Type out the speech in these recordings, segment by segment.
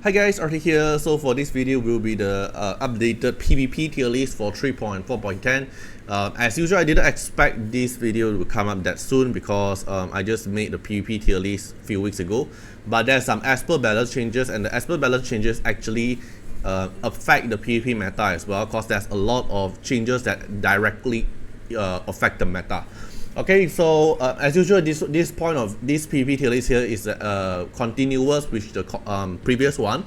Hi guys, Artiar here. So for this video will be the updated PvP tier list for 3.4.10. As usual, I didn't expect this video to come up that soon because I just made the PvP tier list a few weeks ago. But there's some as per balance changes, and the as per balance changes actually affect the PvP meta as well, because there's a lot of changes that directly affect the meta. Okay, so as usual, this point of this PvP tier list here is continuous with the previous one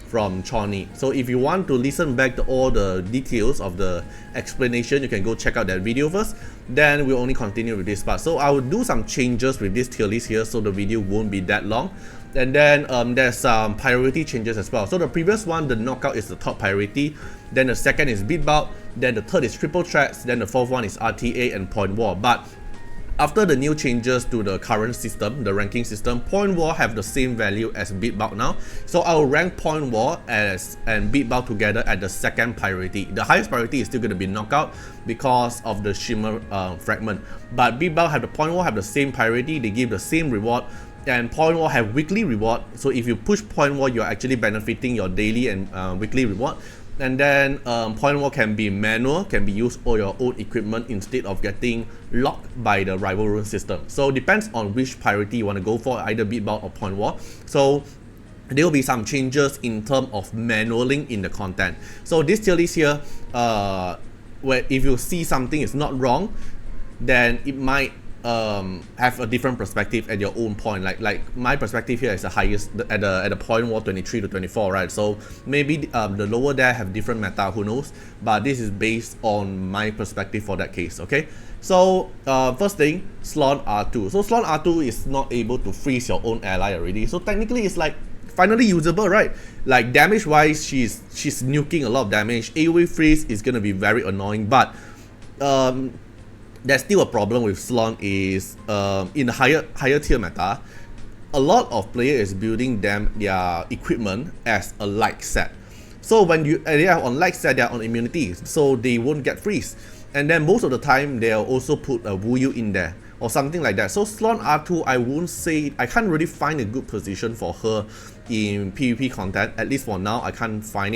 from Choni. So if you want to listen back to all the details of the explanation, you can go check out that video first. Then we'll only continue with this part. So I will do some changes with this tier list here, so the video won't be that long. And then there's some priority changes as well. So the previous one, the knockout is the top priority. Then the second is beat bout. Then the third is triple threats. Then the fourth one is RTA and point war. But after the new changes to the current system, the ranking system, point war have the same value as beat bout now. So I will rank point war and beat bout together at the second priority. The highest priority is still going to be knockout because of the shimmer fragment. But beat bout have the point war have the same priority. They give the same reward. And point war have weekly reward. So if you push point war, you're actually benefiting your daily and weekly reward. And then point war can be manual, can be used on your own equipment instead of getting locked by the rival rune system. So depends on which priority you want to go for, either beat bout or point war. So there will be some changes in terms of manualing in the content. So this tier list here, where if you see something is not wrong, then it might have a different perspective at your own point. Like my perspective here is the highest at the point war 23 to 24, right? So maybe the lower there have different meta, who knows? But this is based on my perspective for that case. Okay, so first thing, Slon R2. So Slon R2 is not able to freeze your own ally already. So technically it's like finally usable, right? Like damage wise, she's nuking a lot of damage. AoE freeze is gonna be very annoying, but there's still a problem with Slon is in the higher tier meta, a lot of players is building their equipment as a light set. So when they are on light set, they are on immunity, so they won't get freeze. And then most of the time they'll also put a Wuyu in there or something like that. So Slon R2, I won't say, I can't really find a good position for her in PvP content. At least for now, I can't find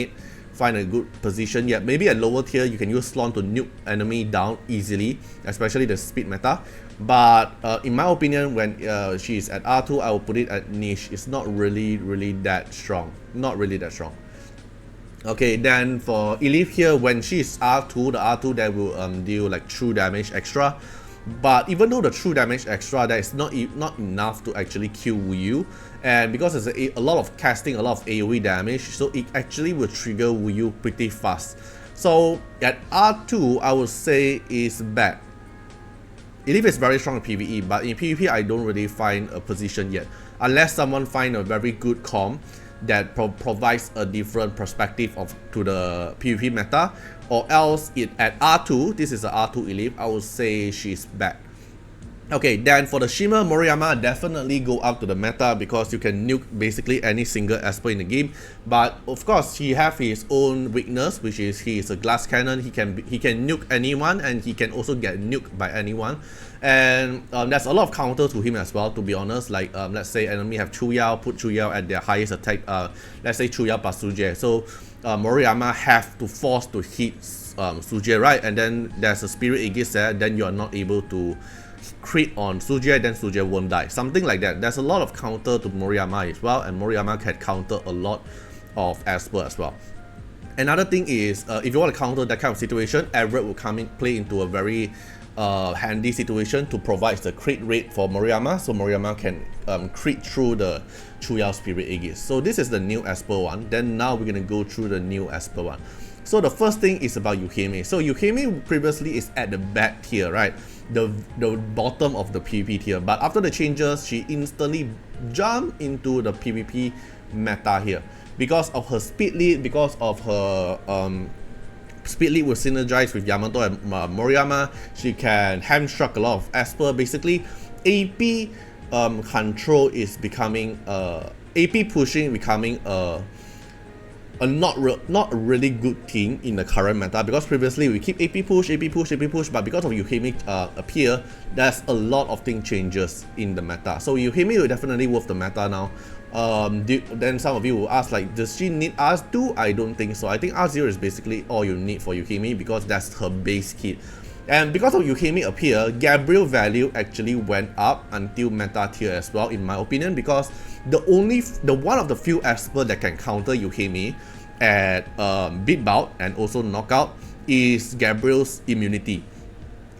a good position yet. Maybe at lower tier you can use Slon to nuke enemy down easily, especially the speed meta. But in my opinion, when she's at R2, I will put it at niche. It's not really that strong. Not really that strong. Okay, then for Elif here, when she's R2, the R2 that will deal like true damage extra. But even though the true damage extra, that is not enough to actually kill Wuyu, and because there's a lot of casting, a lot of AoE damage, so it actually will trigger Wuyu pretty fast. So at R2, I would say is bad. Elif is very strong in PvE, but in PvP I don't really find a position yet, unless someone find a very good comp that provides a different perspective to the PvP meta, or else at R2, this is a R2 Elif, I would say she's bad. Okay, then for the Shimmer, Moriyama definitely go up to the meta because you can nuke basically any single Esper in the game. But of course, he have his own weakness, which is he is a glass cannon. He can nuke anyone, and he can also get nuked by anyone. And there's a lot of counter to him as well, to be honest. Like let's say enemy have Chu Yao, put Chu Yao at their highest attack. Let's say Chu Yao plus Sujie. So Moriyama have to force to hit Sujie, right? And then there's a Spirit Aegis there. Then you are not able to crit on Sujie, then Sujie won't die. Something like that. There's a lot of counter to Moriyama as well, and Moriyama can counter a lot of Esper as well. Another thing is, if you want to counter that kind of situation, Everett will play into a very handy situation to provide the crit rate for Moriyama, so Moriyama can crit through the Chuyao Spirit Aegis. So this is the new Esper one. Then now we're gonna go through the new Esper one. So the first thing is about Yuhime. So Yuhime previously is at the back tier, right? The bottom of the PvP tier. But after the changes, she instantly jumped into the PvP meta here. Because of her speed lead, because of her speed lead will synergize with Yamato and Moriyama. She can hamstruck a lot of Esper. Basically, AP control is becoming AP pushing becoming a not a really good thing in the current meta, because previously we keep AP push, but because of Yuhime appear, there's a lot of thing changes in the meta. So Yuhime will definitely worth the meta now. Then some of you will ask, like, does she need R2? I don't think so. I think R0 is basically all you need for Yukimi because that's her base kit. And because of Yukimi appear, Gabriel value actually went up until meta tier as well, in my opinion, because the one of the few Esper that can counter Yukimi at beat bout and also knockout is Gabriel's immunity.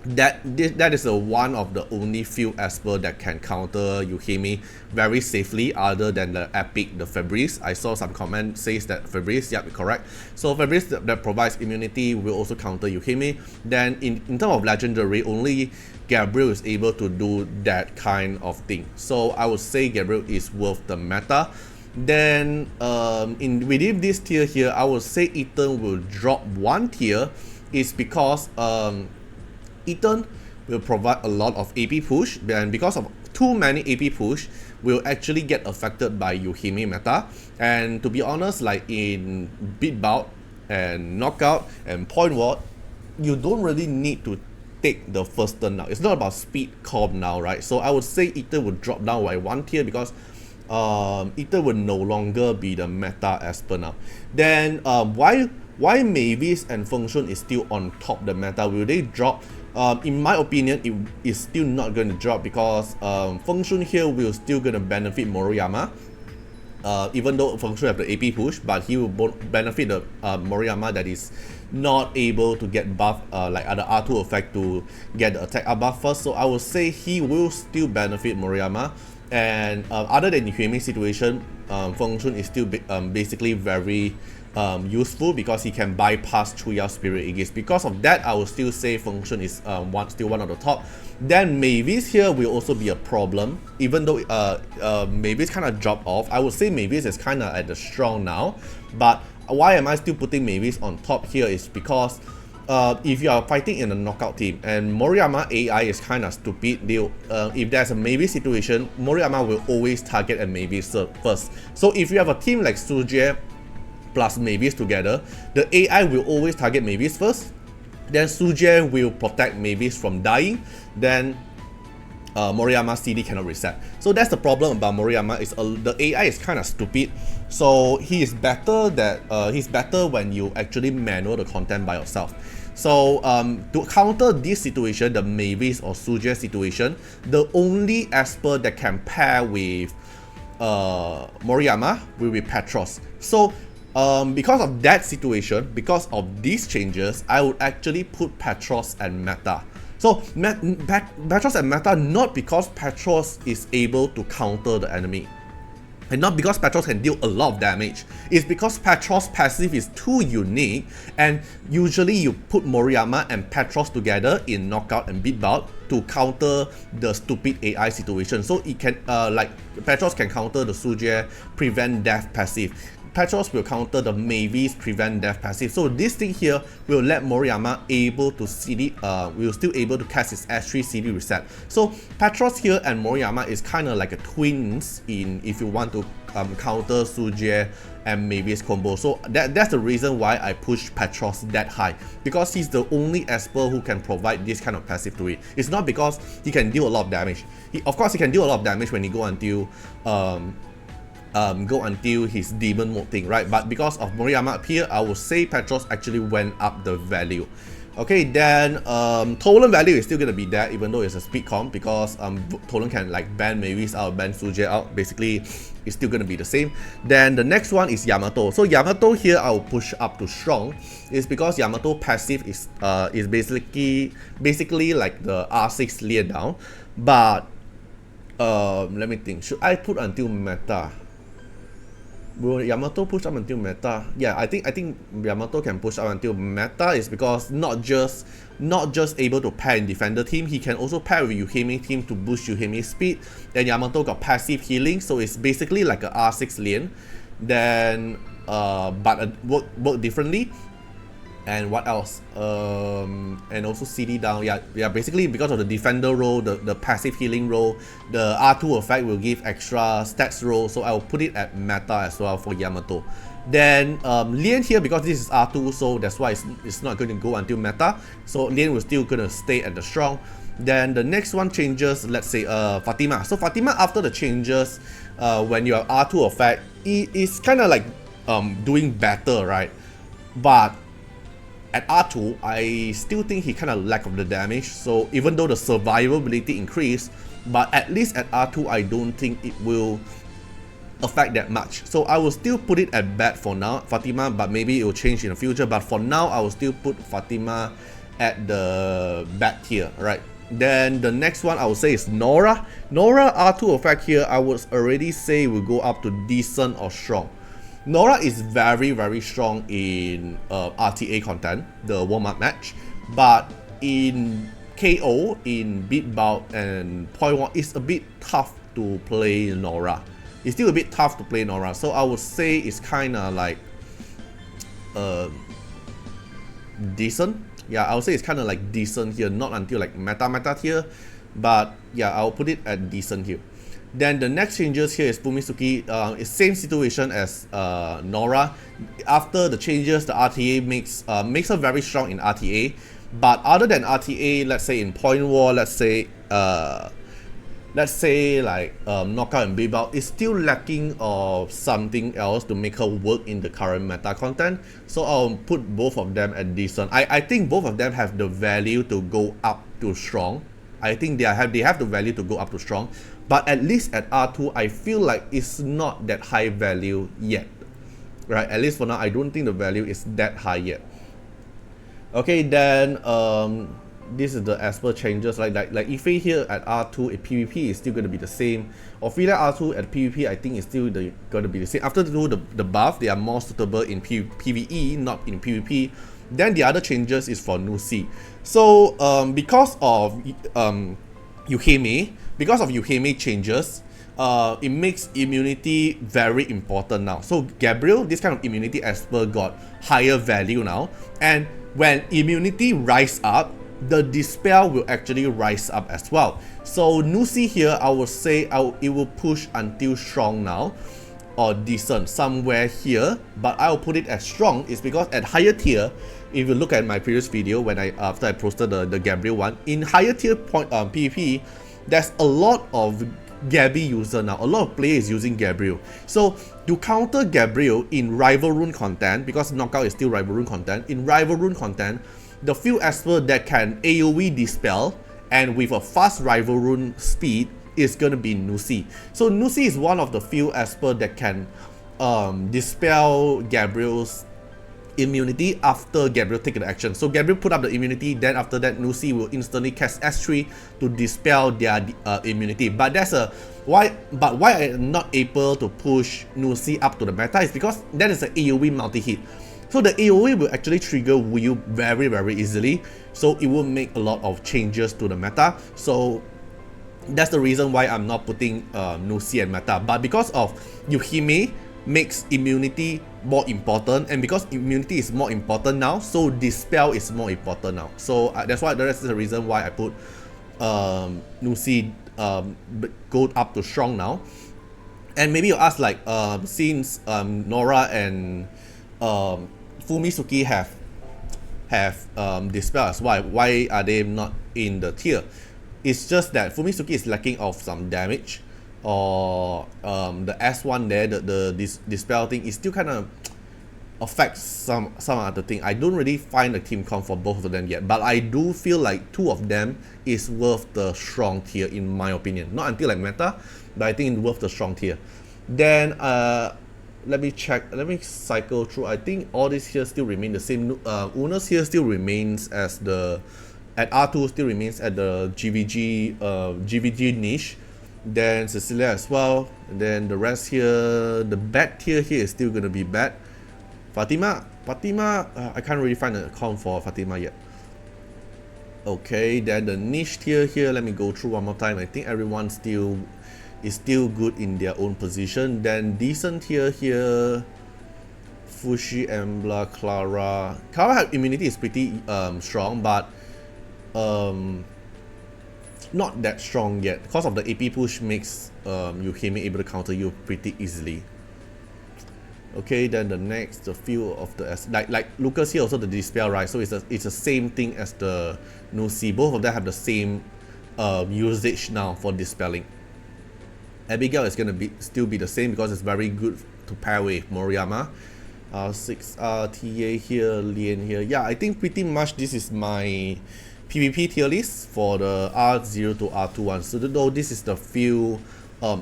That is one of the only few Esper that can counter Yukimi very safely, other than the epic, the Fabrice. I saw some comment says that Fabrice, yep, correct. So Fabrice that provides immunity will also counter Yukimi. Then in terms of legendary, only Gabriel is able to do that kind of thing. So I would say Gabriel is worth the meta. Then within this tier here, I would say Ethan will drop one tier. Is because Ethan will provide a lot of AP push, and because of too many AP push, will actually get affected by Yukimi meta. And to be honest, like in beat bout and knockout and point ward, you don't really need to take the first turn now. It's not about speed comp now, right? So I would say Ethan would drop down by one tier because Ethan will no longer be the meta Esper now. Then why Mavis and Function is still on top the meta? Will they drop? In my opinion, it is still not going to drop because Function here will still going to benefit Moriyama. Even though Function have the AP push, but he will benefit the Moriyama that is not able to get buff like the R2 effect to get the attack up buff first. So I will say he will still benefit Moriyama. And other than the Yukimi situation, Function is still basically very useful because he can bypass Chuya Spirit Aegis. Because of that, I will still say Function is still one of the top. Then Mavis here will also be a problem, even though Mavis kind of dropped off. I would say Mavis is kind of at the strong now, but why am I still putting Mavis on top here is because if you are fighting in a knockout team and Moriyama AI is kind of stupid, if there's a Mavis situation, Moriyama will always target a Mavis first. So if you have a team like Suje plus Mavis together, the AI will always target Mavis first, then Suje will protect Mavis from dying, then Moriyama CD cannot reset. So that's the problem about Moriyama, is the AI is kind of stupid. So he is better he's better when you actually manual the content by yourself. So to counter this situation, the Mavis or Suje situation, the only Esper that can pair with Moriyama will be Petros. So because of that situation, because of these changes, I would actually put Petros and meta. So Petros and meta, not because Petros is able to counter the enemy, and not because Petros can deal a lot of damage. It's because Petros' passive is too unique, and usually you put Moriyama and Petros together in knockout and beat bout to counter the stupid AI situation. So it can like Petros can counter the Suje prevent death passive. Petros will counter the Mavis prevent death passive. So this thing here will let Moriyama able to CD, will still able to cast his S3 CD reset. So Petros here and Moriyama is kind of like a twins in if you want to counter Suje and Mavis combo. So that's the reason why I push Petros that high, because he's the only Esper who can provide this kind of passive to it. It's not because he can deal a lot of damage. Of course he can deal a lot of damage when he go until his demon mode thing, right? But because of Moriyama up here, I would say Petros actually went up the value. Okay, then Tolan value is still gonna be there, even though it's a speed comp, because Tolan can like ban Mavis out, ban Suje out. Basically, it's still gonna be the same. Then the next one is Yamato. So Yamato here I will push up to strong, is because Yamato passive is basically like the R6 Lian down. But let me think. Should I put until meta? Will Yamato push up until meta? Yeah, I think Yamato can push up until meta, is because not just able to pair in defender team, he can also pair with Yukimi team to boost Yukimi's speed. Then Yamato got passive healing, so it's basically like a R6 lane. Then but work differently. And what else? And also CD down. Yeah. Basically, because of the defender role, the passive healing role, the R2 effect will give extra stats role. So I will put it at meta as well for Yamato. Then Lian here, because this is R2, so that's why it's not going to go until meta. So Lian will still gonna stay at the strong. Then the next one changes, let's say Fatima. So Fatima, after the changes, when you have R2 effect, it is kind of like doing better, right? But at R2, I still think he kind of lack of the damage. So even though the survivability increased, but at least at R2, I don't think it will affect that much. So I will still put it at bad for now, Fatima, but maybe it will change in the future. But for now, I will still put Fatima at the bad tier, right? Then the next one I would say is Nora. Nora R2 effect here, I would already say will go up to decent or strong. Nora is very, very strong in RTA content, the warm-up match, but in KO, in beat bout and point one, it's a bit tough to play Nora. It's still a bit tough to play Nora, so I would say it's kind of like decent. Yeah, I would say it's kind of like decent here, not until like meta tier, but yeah, I'll put it at decent here. Then the next changes here is Fumitsuki. It's same situation as Nora. After the changes, the RTA makes her very strong in RTA. But other than RTA, let's say in point war, let's say like knockout and beat bout, is still lacking of something else to make her work in the current meta content. So I'll put both of them at decent. I think both of them have the value to go up to strong. I think they have the value to go up to strong. But at least at R2, I feel like it's not that high value yet. Right? At least for now, I don't think the value is that high yet. Okay, then this is the as per changes. Like Ife here at R2 at PvP is still going to be the same. Ophelia R2 at PvP, I think is still going to be the same. After the buff, they are more suitable in PvE, not in PvP. Then the other changes is for Nusi. So because of Yuhime changes, it makes immunity very important now. So Gabriel, this kind of immunity as per got higher value now, and when immunity rise up, the dispel will actually rise up as well. So Nusi here, I would say it will push until strong now, or decent somewhere here, but I will put it as strong is because at higher tier, if you look at my previous video when after I posted the Gabriel one, in higher tier PvP, there's a lot of Gabby user now, a lot of players using Gabriel. So to counter Gabriel in rival rune content, because knockout is still rival rune content, in rival rune content, the few esper that can AoE dispel and with a fast rival rune speed is gonna be Nusi. So Nusi is one of the few esper that can dispel Gabriel's immunity after Gabriel take the action. So Gabriel put up the immunity, then after that Nusi will instantly cast S3 to dispel their immunity. But why I am not able to push Nusi up to the meta is because that is an AoE multi-hit. So the AoE will actually trigger Wu very, very easily. So it will make a lot of changes to the meta. So that's the reason why I'm not putting Nusi at meta. But because of Yuhime makes immunity more important, and because immunity is more important now, so dispel is more important now. So that's the reason why I put Nusi go up to strong now. And maybe you ask like since Nora and Fumitsuki have dispel as well, why are they not in the tier? It's just that Fumitsuki is lacking of some damage, or the S1 there, the dispel thing is still kind of affects some other thing. I don't really find a team comp for both of them yet, but I do feel like two of them is worth the strong tier in my opinion. Not until like meta, but I think it's worth the strong tier. Then let me check, let me cycle through. I think all this here still remain the same. Unas here still remains as the, at R2 still remains at the GVG niche. Then Cecilia as well. And then the rest here, the bad tier here is still gonna be bad. Fatima, I can't really find a comp for Fatima yet. Okay, then the niche tier here, let me go through one more time. I think everyone is still good in their own position. Then decent tier here, Fushi, Embla, Clara. Clara immunity is pretty strong, but not that strong yet. Because of the AP push makes Yuhime able to counter you pretty easily. Okay, then the next, the few of the like Lucas here also the dispel, right? So it's the same thing as the Nusi. Both of them have the same usage now for dispelling. Abigail is gonna still be the same because it's very good to pair with Moriyama. 6R, TA here, Lien here. Yeah, I think pretty much this is my PvP tier list for the R0 to R2 one. So though this is the few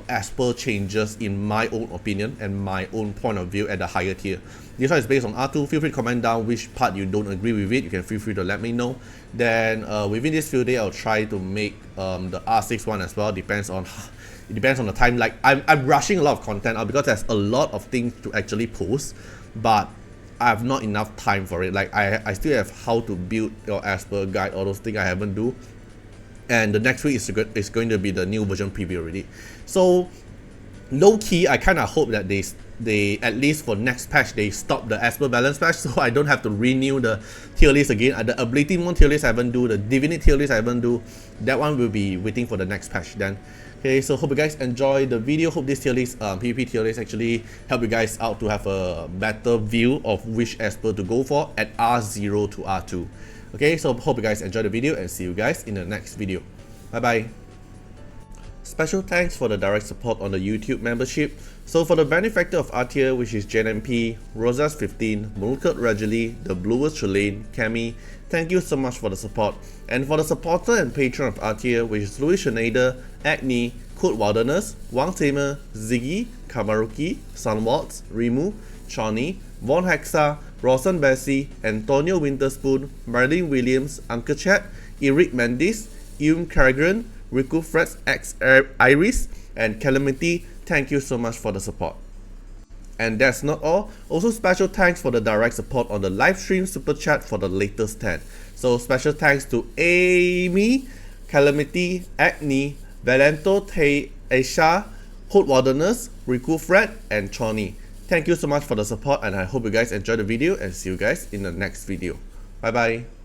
as per changes in my own opinion and my own point of view at the higher tier. This one is based on R2. Feel free to comment down which part you don't agree with it. You can feel free to let me know. Then within this few days, I'll try to make the R6 one as well. Depends on the time. Like I'm rushing a lot of content out because there's a lot of things to actually post, but I have not enough time for it. Like I still have how to build your Asper guide, all those things I haven't do. And the next week is going to be the new version preview already. So low key, I kind of hope that they at least for next patch they stop the Asper balance patch, so I don't have to renew the tier list again. The ability one tier list I haven't do, the divinity tier list I haven't do. That one will be waiting for the next patch then. Okay, so hope you guys enjoy the video. Hope this tier list, PvP tier list actually help you guys out to have a better view of which Asper to go for at R0 to R2. Okay, so hope you guys enjoy the video and see you guys in the next video. Bye bye. Special thanks for the direct support on the YouTube membership. So for the benefactor of Artiar, which is JNMP, Rosas15, Mulkert Rajali, The Bluest Trelane, Cami, thank you so much for the support. And for the supporter and patron of Artiar, which is Louis Schneider, Agni, Code Wilderness, Wang Tamer, Ziggy, Kamaruki, Sunwaltz, Rimu, Shawnee, Von Hexa, Rawson Bessie, Antonio Winterspoon, Marilyn Williams, Uncle Chat, Eric Mendes, Carrigan, Riku Freds X Iris, and Calamity, thank you so much for the support. And that's not all. Also special thanks for the direct support on the live stream super chat for the latest 10. So special thanks to Amy, Calamity, Agni, Valento, Aisha, Code Wilderness, Riku Fred, and Choni. Thank you so much for the support, and I hope you guys enjoyed the video and see you guys in the next video. Bye bye.